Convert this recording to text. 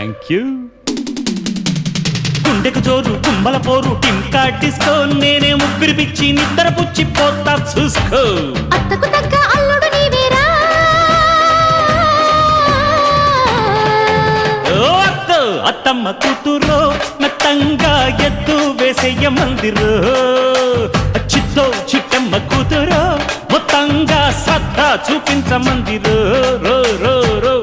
Thank you. గుండెకు జోరు కుమ్మల పోరు టింకా డిస్కో నేనే ముగ్గురి పిచ్చి నిద్ర పుచ్చి పోతా చూసుకో. అత్తకు తగ్గ అల్లుడు నీవేరా. ఓ అత్తో అత్తమ్మ కూతురో మెత్తంగా ఎద్దు వేసేయ మందిరో. చిత్తో చిట్టమ్మ కూతురో మొత్తంగా శ్రద్ధ చూపించమందిరో. రో రో రో